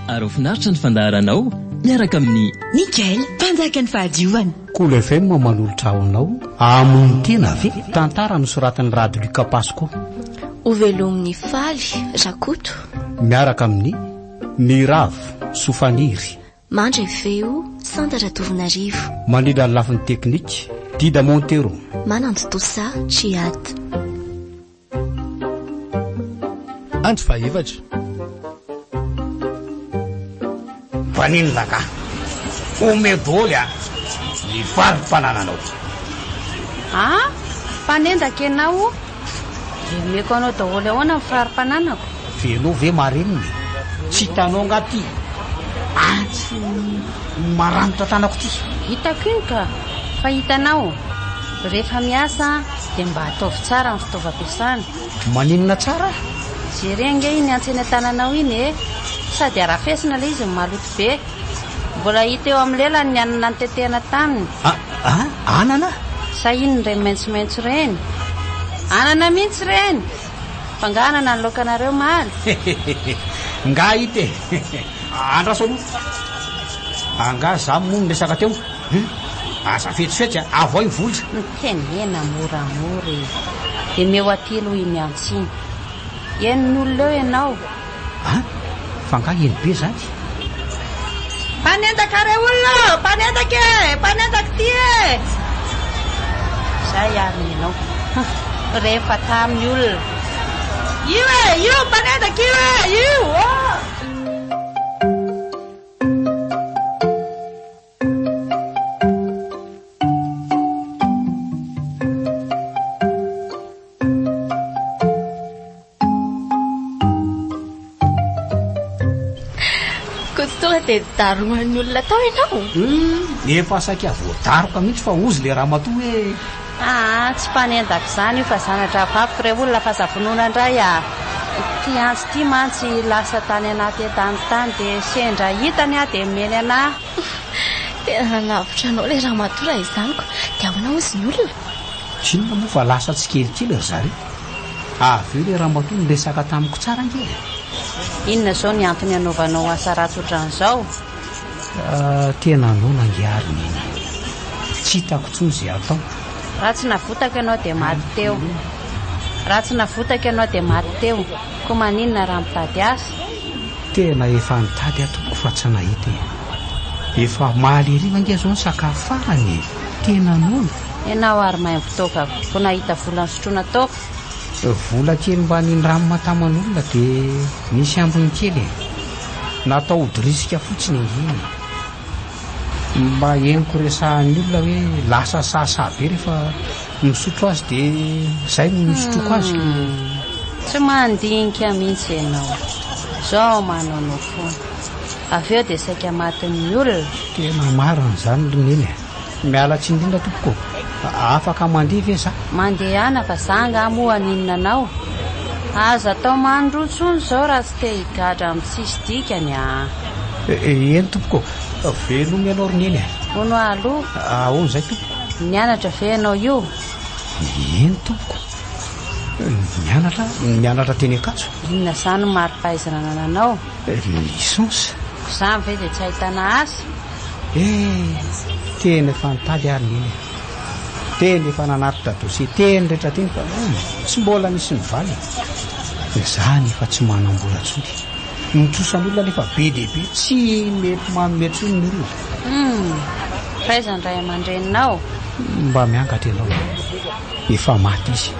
ary finaritra ny fandaharanao miaraka amin'ny Mikael mpanjaka ny fahadiovana. Cool FM manolotra ao amin'ny tena ve tantara nosoratan'ny Rady Luka Pasco. Ovelom'ny faly Rakoto miaraka amin'ny Miravo Sofaniry mandray feo Santara Tovinarivo manindra ny lafin'ny teknika Dida Montero mananto tosa Triad andro faevatra vaninona ka omedoly ny farim-panananao mpanendaka ianao meko anao daholo ahoana ny farim-pananako venao ve mareniny tsy hitanao angaty antsy maranitra tanako ty hitako iny ka fa hitanao rehefa miasa dia mba ataovy tsara ny fitaovam-piasana maninona tsara jerenge iny antsena tananao iny sady arafesina le izy maloto be mbola hita eo amin'ny lelany ny anana ny tetehana taminy anana sa iny ray maintsomaintso reny anana mihitsy reny fa nga anana ny lokanareo maly nga hite andrasolo anga za mono resaka teo aza fetsifetsy avao ivolitra nytenena moramory dia meo atilo iny antsiny enon'olona eo ianao fa nga eny be zany mpanendaka re olona mpanendaka ty zay ary ianao rehefa tamin'ny olona io mpanendaka io dia daroan'ny olona tao ianao efa saika voadaroka mihitsy fa ozy le raha matoa hoe tsy mpanendaka izany io fa zanatra vaviko re olona fa zavonona indray ty antsy ty mantsy lasa tany anaty tanytany dia sendra hitany dia meny anahy tena nanavitra anao le raha matora izanyko dia ahoana ozy ny olona tsinona moa fa lasa tsy kelikely ry zare aveo le raha matoa niresaka tamiko tsara nge inona zao ny antony anaovanao asa ratsy ohatran'izao tena anao nangiary neny tsy hitako tsony zay atao ratsy navotaka ianao dia maty teo ratsy navotaka ianao dia maty teo ko maninona raha mitady asa tena efa nitady atoko fa tsy nahita efa maly eriva nge zao ny sakafo farany tena anao ianao ary mahay mivitoka ko nahita vola ny sotroana taoko vola kely mba niny ranomaataman'olona dia misy ambony kely natao odirisika fotsiny inginy mba eniko resahan'ny olona hoe lasa sasa be rehefa misotro azy dia zay no misotroko azy tsy mandinika mihitsy ianao zao manao foana avy eo dia saika matin'ny olona tena marina zany loneny miala tsy indrindra tompoko afaka mandeha ve za mandehana fa zanga moa ninona anao aza atao mandrotsony zao raha tsy te higadra amin'ny tsisy dikany eny tompoko velo mianao roneny ono aloha ahoana zay tompoko mianatra ve ianao io eny tompoko mianatra teny akaso inona zany mari-pahaizana nananao licence zany ve dia tsy hahitana asa tena efa nitady ary neny tena efa nanatitra dosie teny rehetra teny fa tsy mbola nisy nivaly zany efa tsy manam-bola tsony mitsosan'olona nefa be dehibe tsy mety manometsony ny olona faizany ray aman-dreninao mba miangatra ianao efa maty izy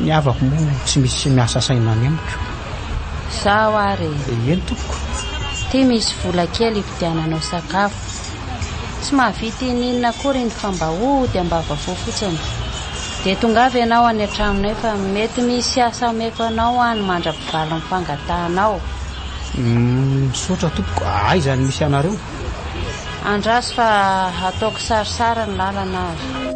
miavako moa tsy misy miasa saina any amiko zaho ary eny tompoko ty misy vola kely ividiananao sakafo tsy mahavita ininona kory ny fambahody ambavavo fotsiny dia tonga avy ianao any an-tranonay fa mety misy asa meko anao any mandra-pivaly ny fangatahanao misaotra tompoko aizany misy anareo andraso fa ataoko sarisara ny lalana azy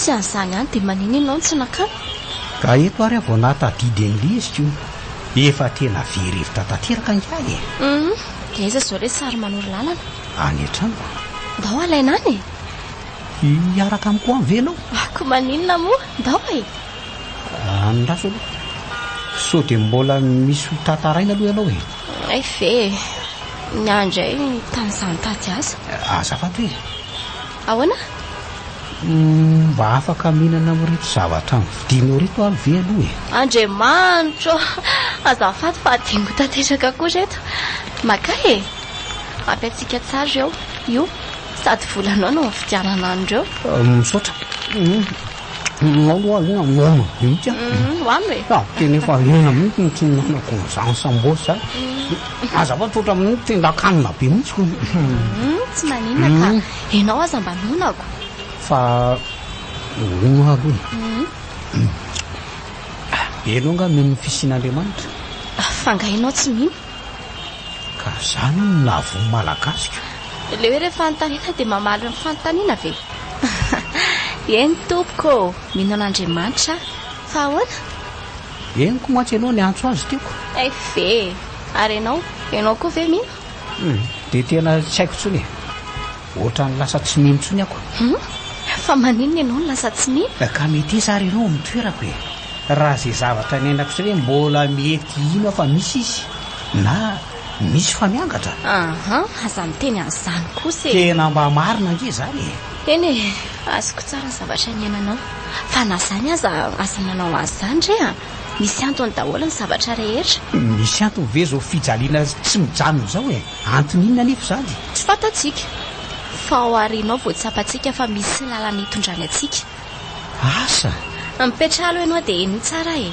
nisy an'izany any dia maniny ianao ny tsy nakano ka eto ary avao natadidy an'li izy ko efa tena verivotra tanteraka ngiahy dia iza zao re sary manoro lalana any an-trano ndao alaina any hiaraka amiko any venao ko maninona moa ndao e andraso aloha so dia mbola misy ho tantaraina aloha ianao e ay ve nyandray tamin'izany tady aza azafady hoe ahoana mba afaka mihinana amin'reto zavatra vidianao reto any ve aloha e andriamanitro azafady fa adingo tanteraka koa reto maka e ampiatsika tsara ireo io sady volanao no fidianana an'ireo misaotra aloha mihitsy hoano e tena efa ena mihitsy nitsinanako n'izany sambosy azafady totra amin'ny tendakanina be mihitsy ko tsy maninona ka ianao aza mba nonako fa ono aloha enao nga mino fisin'Andriamanitra fangainao tsy mino ka zany navo malagasika le hoe rehefa fanontaniana dia mamaly ny fanontaniana ve eny tompoko mino an'Andriamanitra fa ahoana eniko mantsy ianao ny antso azy tiako ay ve ary ianao koa ve mino dia tena tsy haiko ntsony ohatra ny lasa tsy mino ntsony ako fa maninona ianao ny lasa tsy mino ka mety zary ianao mitoerako e raha izay zavatra niainako sy hoe mbola mety ino fa misy izy na misy fa miangatra aza miteny an'izany kosa e tena mba marina nge zany eny e azoko tsara ny zavatra niainanao fa na zany aza nanao an'izany re misy antony daholo ny zavatra rehetra misy antony ve zao fijaliana tsy mijanona zao e antony inona nefa zany tsy fantatsika fa ao arinao voatsapantsika fa misy lalana hitondrany atsika asa mipetra alo ianao dia eny tsara e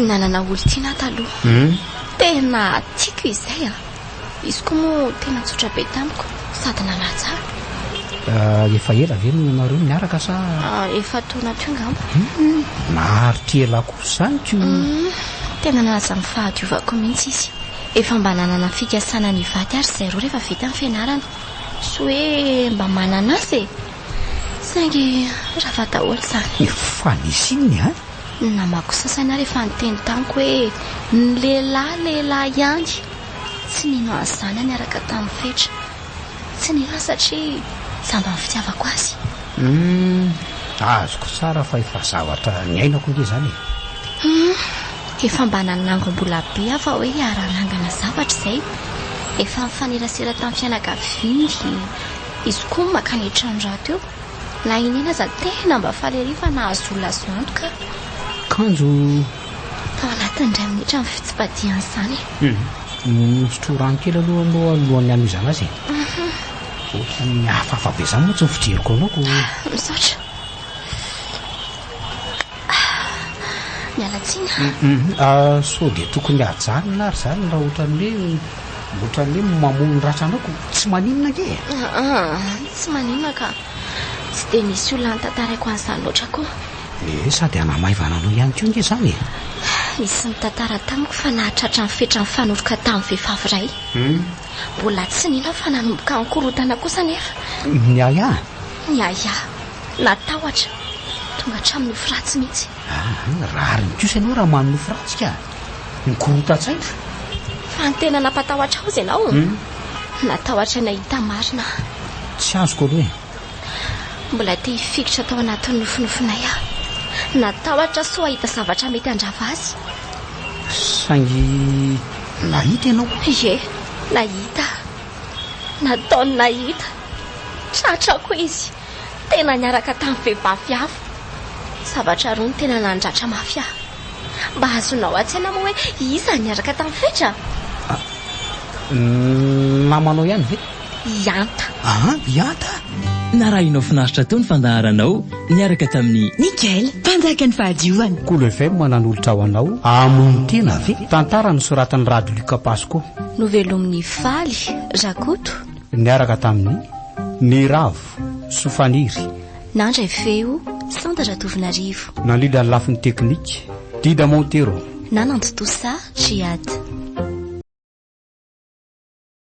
nanana olo tiana taloha tena tiako izay izy koa moa tena tsotra be tamiko sady nanatsara efa ela ve no nareo miaraka sa efa taona teo ngamba naharitra ela kosa zany ko tena nalaza mifahadiovako mihitsy izy efa mba nanana fikasana ny vady ary zay roa rehefa vita amin'ny fianarana sy hoe mba manana azy e saingy raha fa daholo zany fa nisy inony namako sasana rehefa niteny tamiko hoe ny lehilahy ihany tsy nino an'izany niaraka tamin'ny fetra tsy nino satria zamba ny fitiavako azy azoko tsara fa efa zavatra niainako nge zany efa mba nanango-mbola be afa hoe hiara-nangana zavatra izay efa mifanerasera tamin'ny fianakaviany izy koa makany trano teo na inena aza tena mba falery fa nahazo olona azo antoka kanjo tao anatin'indray minitra amin'ny fitsipadian'izany misotro rano kely aloha alohan'ny an'izana azy ohatra ny hafahafa be zany moa tsy mifijeriko anaoko misaotra mialatsiny so dia tokony hajanona ary zany raha ohatran'ny hoe mamono ratra anaoko tsy maninona nge tsy maninona ka tsy dia nisy olona nytantaraiko an'izany loatra koa sady anamaivana anao ihany ko nge zany nisy nitantara tamiko fa nahatratra ny fetra ny fanoroka tamin'ny vehivavy ray mbola tsy nina fa nanomboka nikorotana kosa nefa niaya natahotra tonga hatramin'ny nofiratsy mihitsy rary ny kosa ianao raha manonofiratsika nikorotan-tsaitra fa ny tena nampatahotra ao izy ianao natahotra nahita marina tsy azoko aloha mbola te hifikitra tao anatin'ny nofinofinay natahotra so ahita zavatra mety andrava azy saingy nahita ianao ye nahita nataony nahita tratrako izy tena niaraka tamin'ny vehivavy hafa zavatra roa ny tena nandratra mafy ahy mba azonao an-tsaina moa hoe iza niaraka tamin'ny fetra namanao ihany ve ianta ianta na raha inao finaritra teo ny fandaharanao niaraka tamin'ny Mikael, mpanjaka ny fahadiovana. Kolo FM manan'olotra ho anao amony tena ve tantara ny soratan'ny Rady Luka Pasko novelomin'ny faly Rakoto niaraka tamin'ny Niravo Sofaniry nandray feo Sandra Tovinarivo nalila ny lafiny teknika Dida Montero na nantotosa triady.